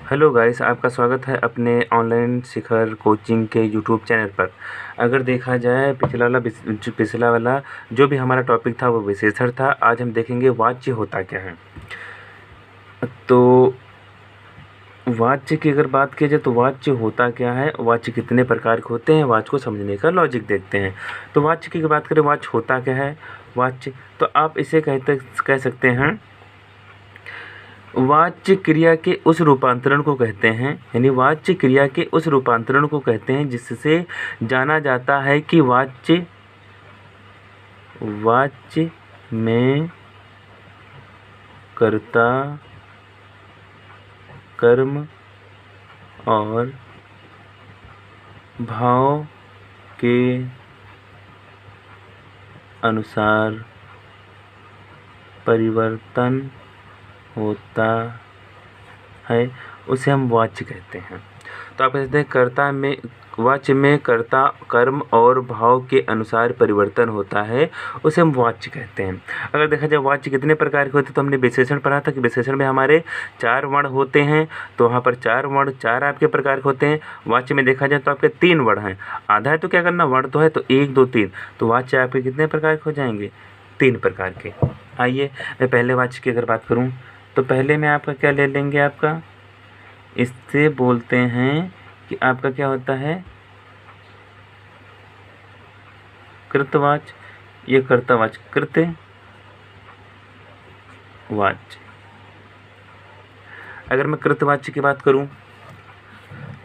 Hello guys, आपका स्वागत है अपने ऑनलाइन शिखर कोचिंग के यूट्यूब चैनल पर। अगर देखा जाए पिछला वाला जो भी हमारा टॉपिक था वो विशेषण था। आज हम देखेंगे वाच्य होता क्या है। तो वाच्य की अगर बात की जाए तो वाच्य होता क्या है, वाच्य कितने प्रकार के होते हैं, वाच्य को समझने का लॉजिक देखते हैं। तो वाच्य की बात करें, वाच्य होता क्या है। वाच्य तो आप इसे कह सकते हैं, वाच्य क्रिया के उस रूपांतरण को कहते हैं, यानी वाच्य क्रिया के उस रूपांतरण को कहते हैं जिससे जाना जाता है कि वाच्य में कर्ता, कर्म और भाव के अनुसार परिवर्तन होता है, उसे हम वाच्य कहते हैं। तो आप कहते हैं वाच्य में कर्ता, कर्म और भाव के अनुसार परिवर्तन होता है, उसे हम वाच्य कहते हैं। अगर देखा जाए वाच्य कितने प्रकार के होते हैं, तो हमने विशेषण पढ़ा था कि विशेषण में हमारे 4 वर्ण होते हैं। तो वहाँ पर 4 वर्ण 4 आपके प्रकार के होते हैं। वाच्य में देखा जाए तो आपके 3 वर्ण हैं। आधा है तो क्या करना, वर्ण तो है तो 1 2 3, तो वाच्य आपके कितने प्रकार के हो जाएंगे, 3 प्रकार के। आइए मैं पहले वाच्य की अगर बात करूँ तो पहले में आपका क्या ले लेंगे, आपका इससे बोलते हैं कि आपका क्या होता है, कृतवाच्य, ये कर्तावाच्य, कृत्यवाच्य। अगर मैं कृतवाच्य की बात करूं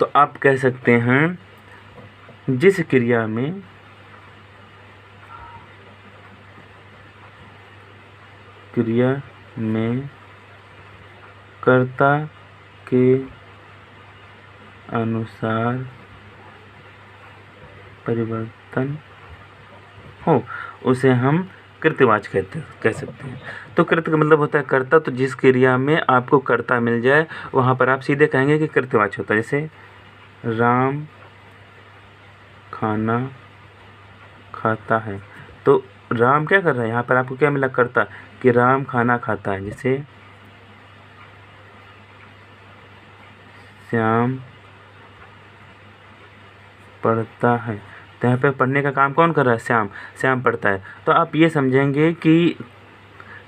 तो आप कह सकते हैं जिस क्रिया में कर्ता के अनुसार परिवर्तन हो, उसे हम कृतवाच्य कह सकते हैं। तो कृत्य का मतलब होता है कर्ता। तो जिस क्रिया में आपको कर्ता मिल जाए वहाँ पर आप सीधे कहेंगे कि कृतवाच्य होता है। जैसे राम खाना खाता है, तो राम क्या कर रहा है, यहाँ पर आपको क्या मिला, कर्ता, कि राम खाना खाता है। जैसे श्याम पढ़ता है, तो यहाँ पे पढ़ने का काम कौन कर रहा है, श्याम। श्याम पढ़ता है। तो आप ये समझेंगे कि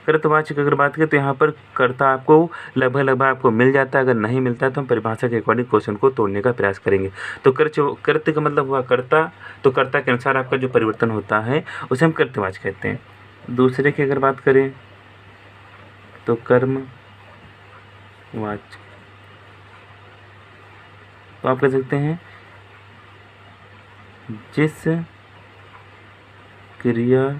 कृतवाच्य की अगर बात करें तो यहाँ पर कर्ता आपको लगभग आपको मिल जाता है। अगर नहीं मिलता है तो हम परिभाषा के अकॉर्डिंग क्वेश्चन को तोड़ने का प्रयास करेंगे। तो कृत्य का मतलब हुआ कर्ता, तो कर्ता के अनुसार आपका जो परिवर्तन होता है उसे हम कृतवाच्य कहते हैं। दूसरे की अगर बात करें तो कर्मवाच्य, तो आप कह सकते हैं जिस क्रिया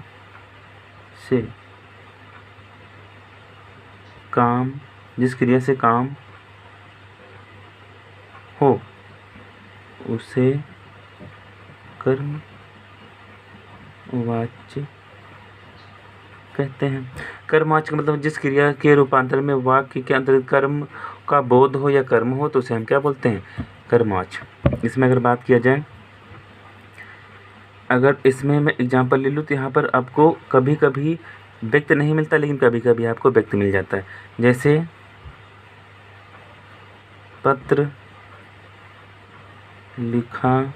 से काम हो उसे कर्मवाच्य कहते हैं। कर्मवाच्य का मतलब जिस क्रिया के रूपांतर में वाक्य के अंतर्गत कर्म का बोध हो या कर्म हो, तो उसे हम क्या बोलते हैं, कर्मवाच्य। इसमें अगर बात किया जाए, अगर इसमें मैं एग्जांपल ले लूँ तो यहाँ पर आपको कभी कभी व्यक्त नहीं मिलता, लेकिन कभी कभी आपको व्यक्त मिल जाता है। जैसे पत्र लिखा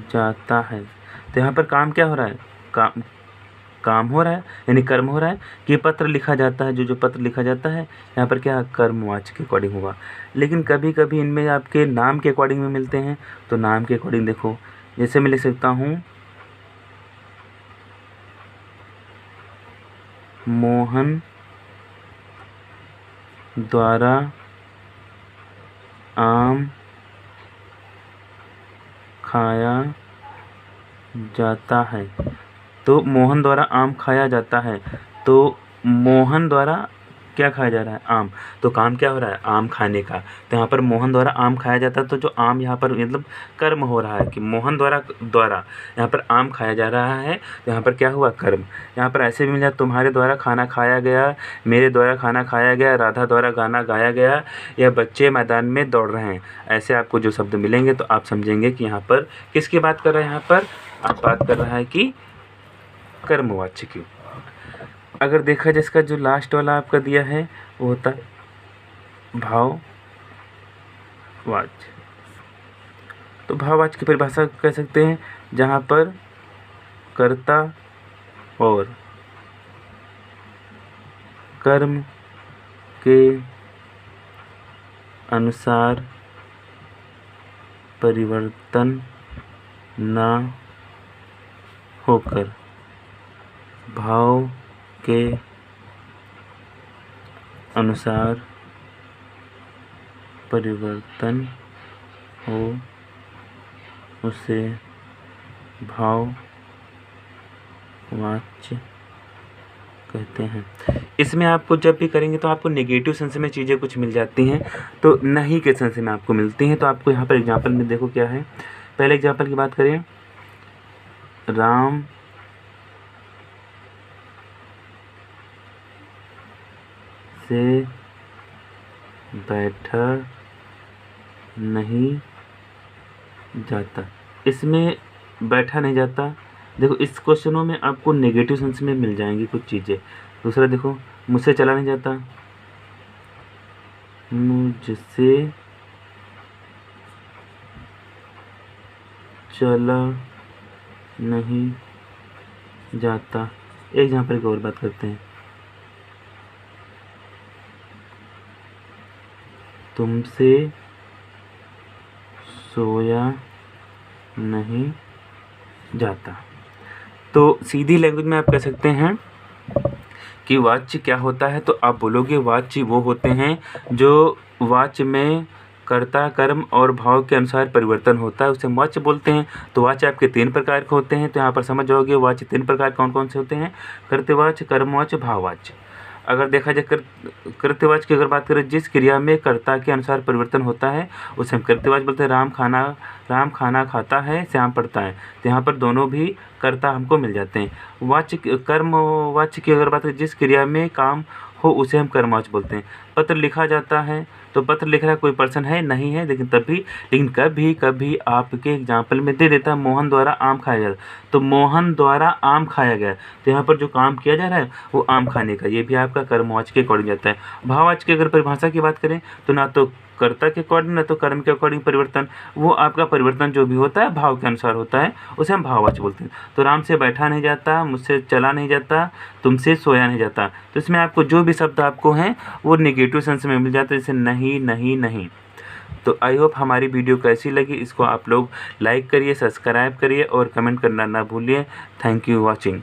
जाता है, तो यहाँ पर काम क्या हो रहा है, काम हो रहा है, यानी कर्म हो रहा है कि पत्र लिखा जाता है। जो पत्र लिखा जाता है यहाँ पर क्या कर्मवाच्य के अकॉर्डिंग हुआ। लेकिन कभी कभी इनमें आपके नाम के अकॉर्डिंग में मिलते हैं, तो नाम के अकॉर्डिंग देखो, जैसे मैं लिख सकता हूँ मोहन द्वारा आम खाया जाता है। तो मोहन द्वारा आम खाया जाता है, तो मोहन द्वारा क्या खाया जा रहा है, आम। तो काम क्या हो रहा है, आम खाने का। तो यहाँ पर मोहन द्वारा आम खाया जाता है, तो जो आम यहाँ पर मतलब कर्म हो रहा है कि मोहन द्वारा यहाँ पर आम खाया जा रहा है, तो यहाँ पर क्या हुआ, कर्म। यहाँ पर ऐसे भी मिल जाए, तुम्हारे द्वारा खाना खाया गया, मेरे द्वारा खाना खाया गया, राधा द्वारा गाना गाया गया, या बच्चे मैदान में दौड़ रहे हैं। ऐसे आपको जो शब्द मिलेंगे तो आप समझेंगे कि यहाँ पर किसकी बात कर रहे हैं, यहाँ पर आप बात कर रहा है कि कर्मवाच्य की। अगर देखा जाए इसका जो लास्ट वाला आपका दिया है वो होता है भाव भाववाच्य। तो भाववाच्य की परिभाषा कह सकते हैं जहाँ पर कर्ता और कर्म के अनुसार परिवर्तन ना होकर भाव के अनुसार परिवर्तन हो उसे भाववाच्य कहते हैं। इसमें आपको जब भी करेंगे तो आपको नेगेटिव सेंस में चीज़ें कुछ मिल जाती हैं, तो नहीं के सेंस में आपको मिलती हैं। तो आपको यहाँ पर एग्जाम्पल में देखो क्या है। पहले एग्जाम्पल की बात करें, राम से बैठा नहीं जाता। इसमें बैठा नहीं जाता, देखो इस क्वेश्चनों में आपको नेगेटिव सेंस में मिल जाएंगी कुछ चीज़ें। दूसरा देखो, मुझसे चला नहीं जाता, मुझसे चला नहीं जाता। एग्जाम्पल की और बात करते हैं, तुमसे सोया नहीं जाता। तो सीधी लैंग्वेज में आप कह सकते हैं कि वाच्य क्या होता है। तो आप बोलोगे वाच्य वो होते हैं जो वाच्य में कर्ता, कर्म और भाव के अनुसार परिवर्तन होता है, उसे हम वाच्य बोलते हैं। तो वाच्य आपके 3 प्रकार के होते हैं। तो यहाँ पर समझ जाओगे वाच्य 3 प्रकार कौन कौन से होते हैं, कर्तवाच्य, कर्मवाच्य, भाववाच्य। अगर देखा जाए कृत्यवाच्य की अगर बात करें, जिस क्रिया में कर्ता के अनुसार परिवर्तन होता है उसे हम कृत्यवाच्य बोलते हैं। राम खाना खाता है, श्याम पढ़ता है। तो यहाँ पर दोनों भी कर्ता हमको मिल जाते हैं। वाच्य कर्मवाच्य की अगर बात करें, जिस क्रिया में काम हो उसे हम कर्मवाच्य बोलते हैं। पत्र लिखा जाता है, तो पत्र लिख रहा कोई पर्सन है नहीं है, लेकिन कभी कभी आपके एग्जाम्पल में दे देता है मोहन द्वारा आम खाया जाता, तो मोहन द्वारा आम खाया गया। तो यहाँ पर जो काम किया जा रहा है वो आम खाने का, ये भी आपका कर्मवाच्य के अकॉर्डिंग जाता है। भाववाच्य की अगर परिभाषा की बात करें तो ना तो कर्ता के अकॉर्डिंग ना तो कर्म के अकॉर्डिंग परिवर्तन, वो आपका परिवर्तन जो भी होता है भाव के अनुसार होता है, उसे हम भाववाच्य बोलते हैं। तो राम से बैठा नहीं जाता, मुझसे चला नहीं जाता, तुमसे सोया नहीं जाता। तो इसमें आपको जो भी शब्द आपको हैं वो नेगेटिव सेंस में मिल जाता है, जैसे नहीं, नहीं, नहीं। तो आई होप हमारी वीडियो कैसी लगी, इसको आप लोग लाइक करिए, सब्सक्राइब करिए और कमेंट करना ना भूलिए। Thank you watching.